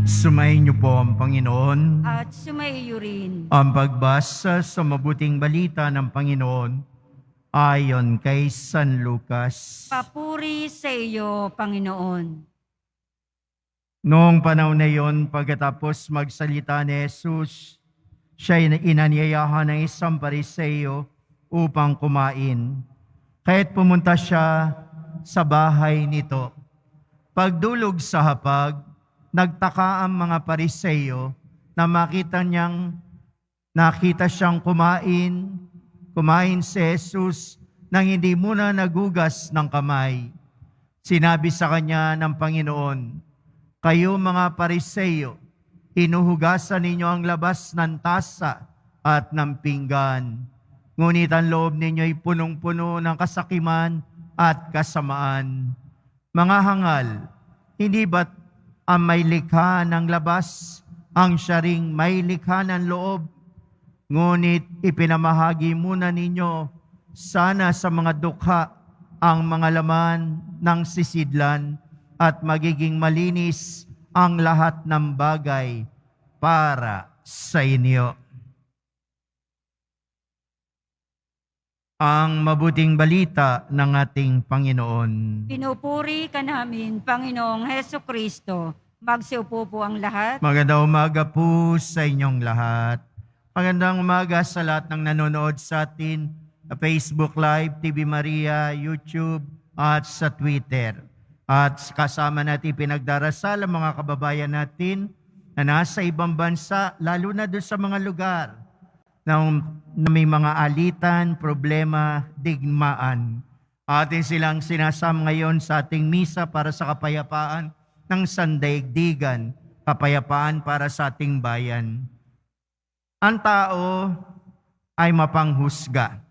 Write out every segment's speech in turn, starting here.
Sumayin niyo po ang Panginoon. At sumaiyo rin. Ang pagbasa sa mabuting balita ng Panginoon ayon kay San Lucas. Papuri sa iyo, Panginoon. Noong panahon na iyon, pagkatapos magsalita ni Jesus, siya'y inanyayahan ng isang Pariseo upang kumain. Kaya't pumunta siya sa bahay nito. Pagdulog sa hapag, nagtaka ang mga Pariseo na nakita siyang kumain si Jesus nang hindi muna nagugas ng kamay. Sinabi sa kanya ng Panginoon, "Kayo mga Pariseo, hinuhugasan ninyo ang labas ng tasa at ng pinggan. Ngunit ang loob ninyo ay punong-puno ng kasakiman at kasamaan. Mga hangal, hindi ba't ang may likha ng labas, ang siya ring may likha ng loob? Ngunit ipinamahagi muna ninyo sana sa mga dukha ang mga laman ng sisidlan at magiging malinis ang lahat ng bagay para sa inyo." Ang mabuting balita ng ating Panginoon. Pinupuri ka namin, Panginoong Heso Kristo. Magsiupo po ang lahat. Magandang umaga po sa inyong lahat. Magandang umaga sa lahat ng nanonood sa atin sa Facebook Live, TV Maria, YouTube, at sa Twitter. At kasama natin pinagdarasal ang mga kababayan natin na nasa ibang bansa, lalo na doon sa mga lugar na may mga alitan, problema, digmaan. Atin silang sinasama ngayon sa ating misa para sa kapayapaan ng sandaigdigan, kapayapaan para sa ating bayan. Ang tao ay mapanghusga.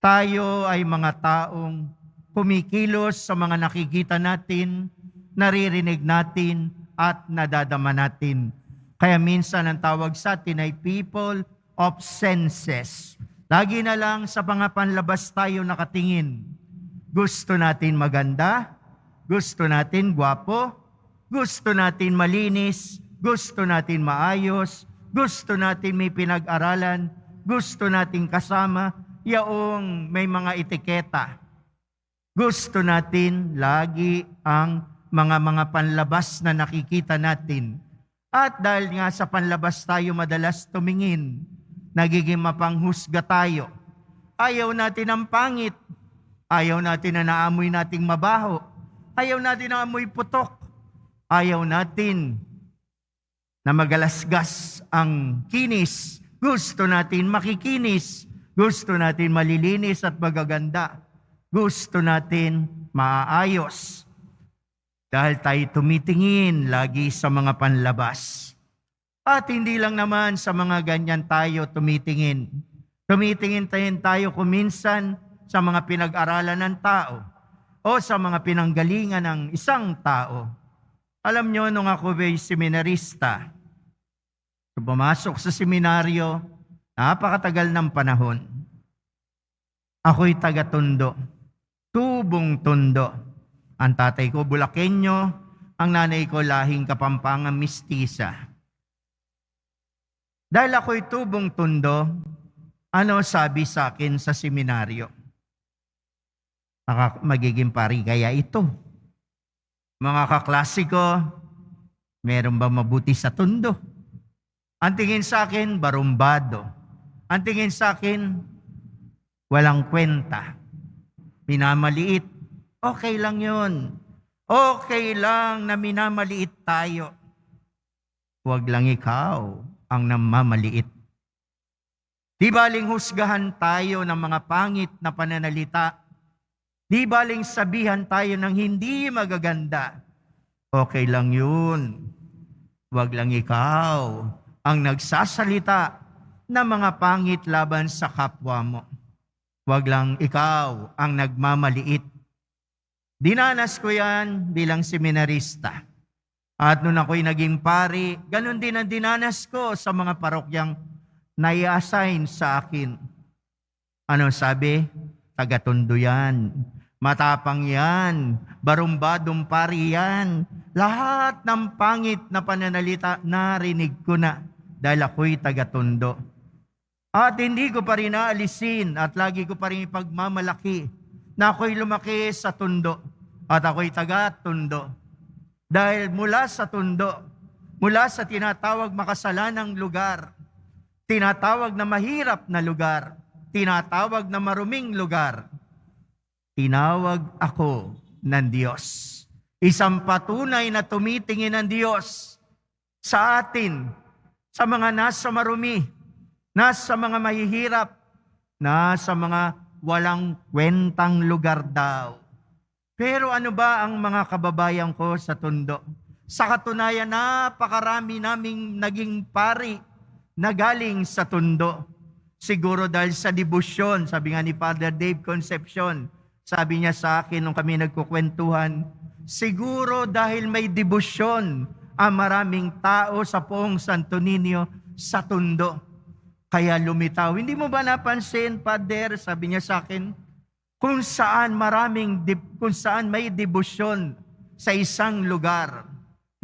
Tayo ay mga taong kumikilos sa mga nakikita natin, naririnig natin, at nadadama natin. Kaya minsan ang tawag sa atin ay people of senses. Lagi na lang sa mga panlabas tayo nakatingin. Gusto natin maganda, gusto natin gwapo, gusto natin malinis, gusto natin maayos, gusto natin may pinag-aralan, gusto natin kasama, yaong may mga etiketa. Gusto natin lagi ang mga panlabas na nakikita natin. At dahil nga sa panlabas tayo madalas tumingin, nagiging mapanghusga tayo. Ayaw natin ang pangit. Ayaw natin na naamoy nating mabaho. Ayaw natin na amoy putok. Ayaw natin na magalasgas ang kinis. Gusto natin makikinis. Gusto natin malilinis at magaganda. Gusto natin maayos. Dahil tayo tumitingin lagi sa mga panlabas. At hindi lang naman sa mga ganyan tayo tumitingin. Tumitingin tayo kuminsan sa mga pinag-aralan ng tao o sa mga pinanggalingan ng isang tao. Alam nyo, nung ako ay seminarista, pumasok sa seminaryo, napakatagal ng panahon. Ako'y taga-Tondo, tubong Tondo. Ang tatay ko Bulakenyo, ang nanay ko lahing Kapampangan mistisa. Dahil ako'y tubong Tondo, ano sabi sa akin sa seminaryo? Magiging pari kaya ito. Mga kaklasiko, meron ba mabuti sa Tondo? Ang tingin sa akin, barumbado. Ang tingin sa akin, walang kwenta. Minamaliit. Okay lang yun. Okay lang na minamaliit tayo. Huwag lang ikaw ang namamaliit. Di baling husgahan tayo ng mga pangit na pananalita. Di baling sabihan tayo ng hindi magaganda. Okay lang yun. Huwag lang ikaw ang nagsasalita ng mga pangit laban sa kapwa mo. Huwag lang ikaw ang nagmamaliit. Dinanas ko yan bilang seminarista. At nung ako'y naging pari, ganun din ang dinanas ko sa mga parokyang nai-assign sa akin. Ano sabi? Taga-Tondo yan. Matapang yan, barumbadong pari yan. Lahat ng pangit na pananalita narinig ko na dahil ako'y taga-Tondo. At hindi ko pa rin naalisin at lagi ko pa rin ipagmamalaki na ako'y lumaki sa Tondo at ako'y taga-Tondo. Dahil mula sa Tondo, mula sa tinatawag makasalanang lugar, tinatawag na mahirap na lugar, tinatawag na maruming lugar, tinawag ako ng Diyos. Isang patunay na tumitingin ng Diyos sa atin, sa mga nasa marumi, nasa mga mahihirap, nasa mga walang kwentang lugar daw. Pero ano ba ang mga kababayan ko sa Tondo? Sa katunayan, napakarami naming naging pari na galing sa Tondo. Siguro dahil sa debosyon, sabi nga ni Father Dave Concepcion, sabi niya sa akin nung kami nagkukwentuhan, siguro dahil may debosyon ang maraming tao sa poong Santo Niño sa Tondo. Kaya lumitaw. Hindi mo ba napansin, Father, sabi niya sa akin, kung saan may debosyon sa isang lugar,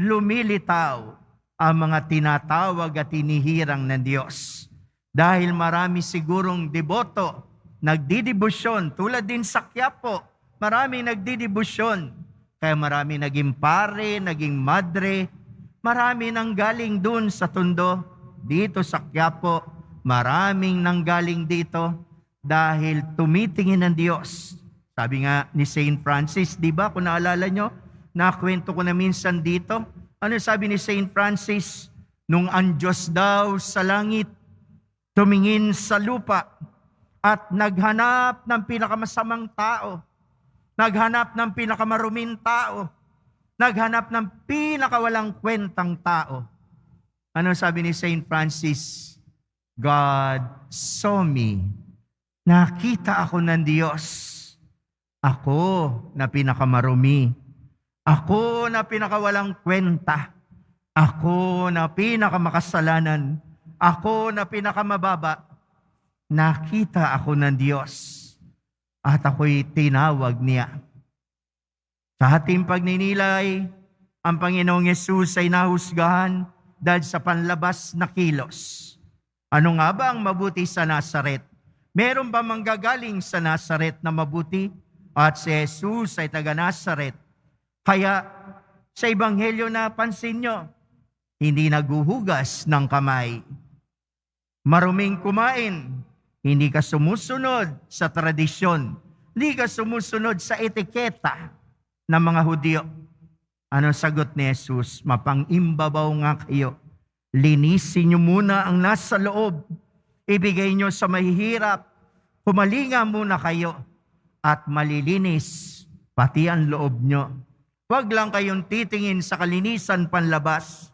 lumilitaw ang mga tinatawag at tinihirang ng Diyos. Dahil marami sigurong deboto, nagdidebosyon, tulad din sa Quiapo, marami nagdidebosyon. Kaya marami naging pare, naging madre, marami nang galing dun sa Tondo, dito sa Quiapo, maraming nanggaling dito dahil tumitingin ng Diyos. Sabi nga ni Saint Francis, di ba, kung naalala nyo, nakwento ko na minsan dito, ano sabi ni Saint Francis? Nung ang Diyos daw sa langit, tumingin sa lupa at naghanap ng pinakamasamang tao, naghanap ng pinakamaruming tao, naghanap ng pinakawalang kwentang tao. Ano sabi ni Saint Francis? God saw me. Nakita ako ng Diyos. Ako na pinakamarumi. Ako na pinakawalang kwenta. Ako na pinakamakasalanan. Ako na pinakamababa. Nakita ako ng Diyos. At ako'y tinawag niya. Sa ating pagninilay, ang Panginoong Yesus ay nahusgahan dahil sa panlabas na kilos. Ano nga ba ang mabuti sa Nazaret? Meron ba manggagaling sa Nazaret na mabuti? At si Jesus ay taga Nazaret. Kaya sa Ebanghelyo na pansin nyo, hindi naguhugas ng kamay. Maruming kumain, hindi ka sumusunod sa tradisyon. Hindi ka sumusunod sa etiketa ng mga Hudyo. Ano sagot ni Jesus? Mapang-imbabaw nga kayo. Linisin niyo muna ang nasa loob. Ibigay niyo sa mahihirap. Humalinga muna kayo at malilinis pati ang loob niyo. Huwag lang kayong titingin sa kalinisan panlabas.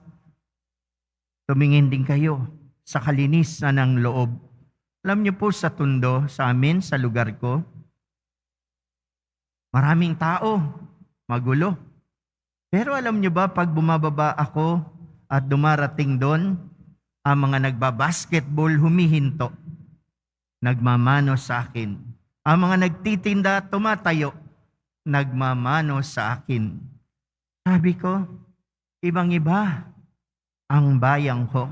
Tumingin din kayo sa kalinisan ng loob. Alam niyo po sa Tondo, sa amin, sa lugar ko, maraming tao, magulo. Pero alam niyo ba, pag bumababa ako at dumarating doon, ang mga nagbabasketball humihinto, nagmamano sa akin. Ang mga nagtitinda tumatayo, nagmamano sa akin. Sabi ko, ibang-iba ang bayang ko.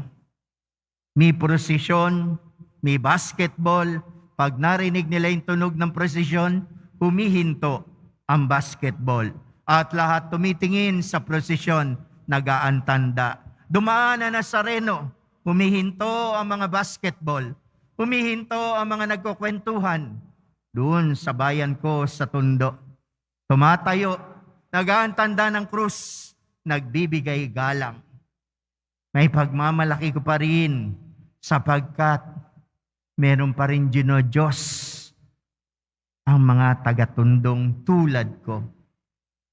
May prosesyon, may basketball. Pag narinig nila yung tunog ng prosesyon, humihinto ang basketball. At lahat tumitingin sa prosesyon, nagaantanda. Dumaan na Nazareno, humihinto ang mga basketball. Humihinto ang mga nagkukwentuhan. Doon sa bayan ko sa Tondo. Tumatayo, nagaantanda ng krus, nagbibigay galang. May pagmamalaki ko pa rin sapagkat meron pa rin Diyos ang mga taga-Tondong tulad ko.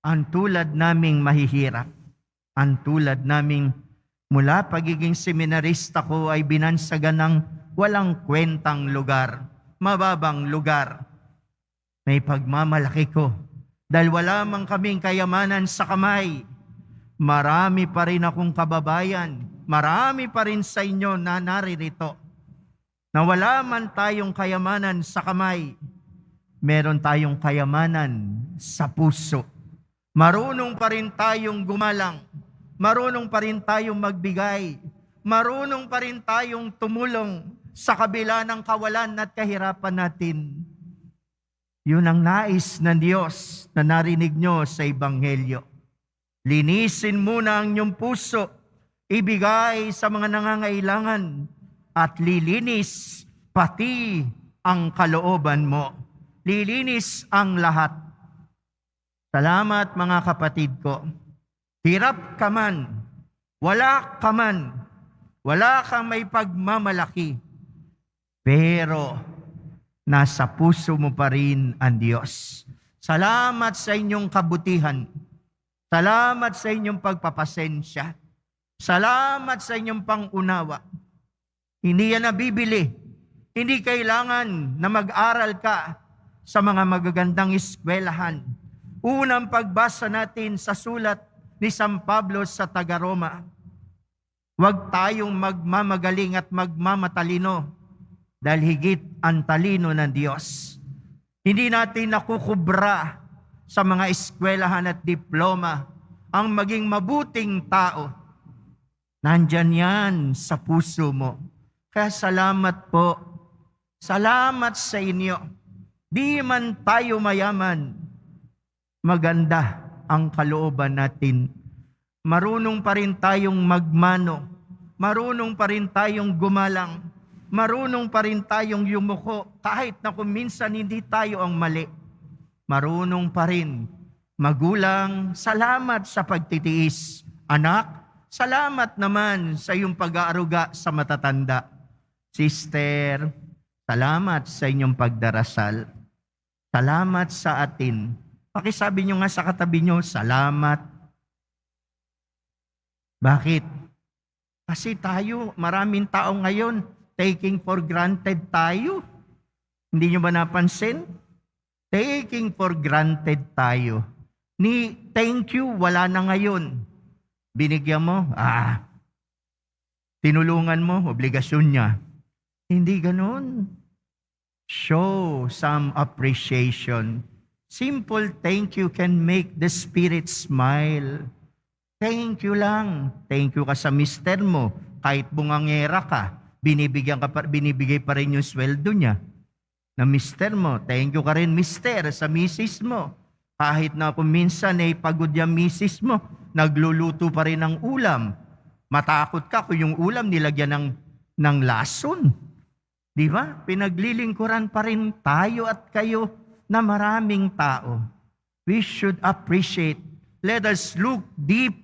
Ang tulad naming mahihirap. Ang tulad naming mula pagiging seminarista ko ay binansagan ng walang kwentang lugar, mababang lugar. May pagmamalaki ko dahil wala man kaming kayamanan sa kamay. Marami pa rin akong kababayan, marami pa rin sa inyo na naririto na wala man tayong kayamanan sa kamay. meron tayong kayamanan sa puso. Marunong pa rin tayong gumalang. Marunong pa rin tayong magbigay. Marunong pa rin tayong tumulong sa kabila ng kawalan at kahirapan natin. Yun ang nais ng Diyos na narinig nyo sa Ebanghelyo. Linisin muna ang inyong puso, ibigay sa mga nangangailangan, at lilinis pati ang kalooban mo. Lilinis ang lahat. Salamat mga kapatid ko. Hirap ka man, wala ka man, wala kang may pagmamalaki, pero nasa puso mo pa rin ang Diyos. Salamat sa inyong kabutihan. Salamat sa inyong pagpapasensya. Salamat sa inyong pangunawa. Hindi yan nabibili. Hindi kailangan na mag-aral ka sa mga magagandang eskwelahan. Unang pagbasa natin sa sulat ni San Pablo sa taga-Roma. Huwag tayong magmamagaling at magmamatalino dahil higit ang talino ng Diyos. Hindi natin nakukubra sa mga eskwelahan at diploma ang maging mabuting tao. Nandyan yan sa puso mo. Kaya salamat po. Salamat sa inyo. Di man tayo mayaman, maganda ang kalooban natin. Marunong pa rin tayong magmano. Marunong pa rin tayong gumalang. Marunong pa rin tayong yumuko kahit na kung minsan hindi tayo ang mali. Marunong pa rin. Magulang, salamat sa pagtitiis. Anak, salamat naman sa iyong pag-aaruga sa matatanda. Sister, salamat sa inyong pagdarasal. Salamat sa atin. Pakisabi nyo nga sa katabi nyo, salamat. Bakit? Kasi tayo, maraming tao ngayon, taking for granted tayo. Hindi nyo ba napansin? Taking for granted tayo. Ni thank you, wala na ngayon. Binigyan mo, tinulungan mo, obligasyon niya. Hindi ganun. Show some appreciation. Simple thank you can make the spirit smile. Thank you lang. Thank you ka sa mister mo. Kahit bungangera ka, binibigay pa rin yung sweldo niya na mister mo. Thank you ka rin mister sa misis mo. Kahit na kung minsan ay pagod yung misis mo, nagluluto pa rin ng ulam. Matakot ka kung yung ulam nilagyan ng lason. Di ba? Pinaglilingkuran pa rin tayo at kayo na maraming tao. We should appreciate. Let us look deep.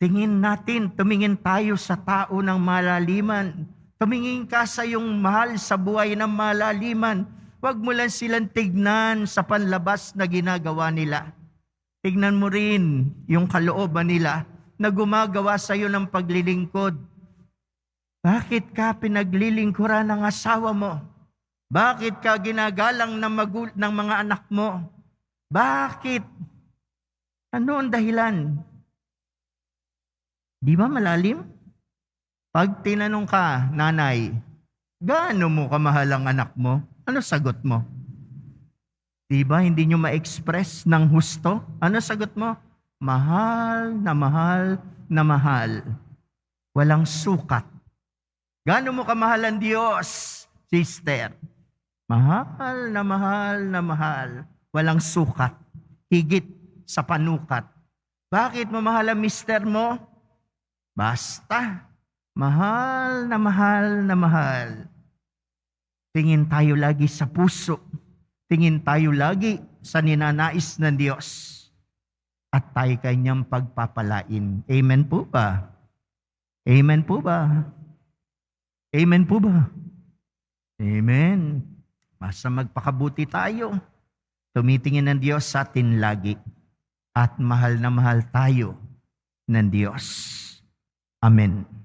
Tingin natin, tumingin tayo sa tao ng malaliman. Tumingin ka sa iyong mahal sa buhay ng malaliman. Huwag mo lang silang tignan sa panlabas na ginagawa nila. Tignan mo rin yung kalooban nila na gumagawa sa iyo ng paglilingkod. Bakit ka pinaglilingkuran ng asawa mo? Bakit ka ginagalang ng mga anak mo? Bakit? Ano ang dahilan? Di ba malalim? Pag tinanong ka, nanay, gaano mo kamahal ang anak mo? Ano sagot mo? Di ba hindi nyo ma-express ng husto? Ano sagot mo? Mahal na mahal na mahal. Walang sukat. Gaano mo kamahal ang Diyos, sister? Mahal na mahal na mahal. Walang sukat. Higit sa panukat. Bakit mo mahal ang mister mo? Basta. Mahal na mahal na mahal. Tingin tayo lagi sa puso. Tingin tayo lagi sa ninanais ng Diyos. At tayo kanyang pagpapalain. Amen po ba? Amen po ba? Amen po ba? Amen. Basta magpakabuti tayo. Tumitingin ng Diyos sa atin lagi. At mahal na mahal tayo ng Diyos. Amen.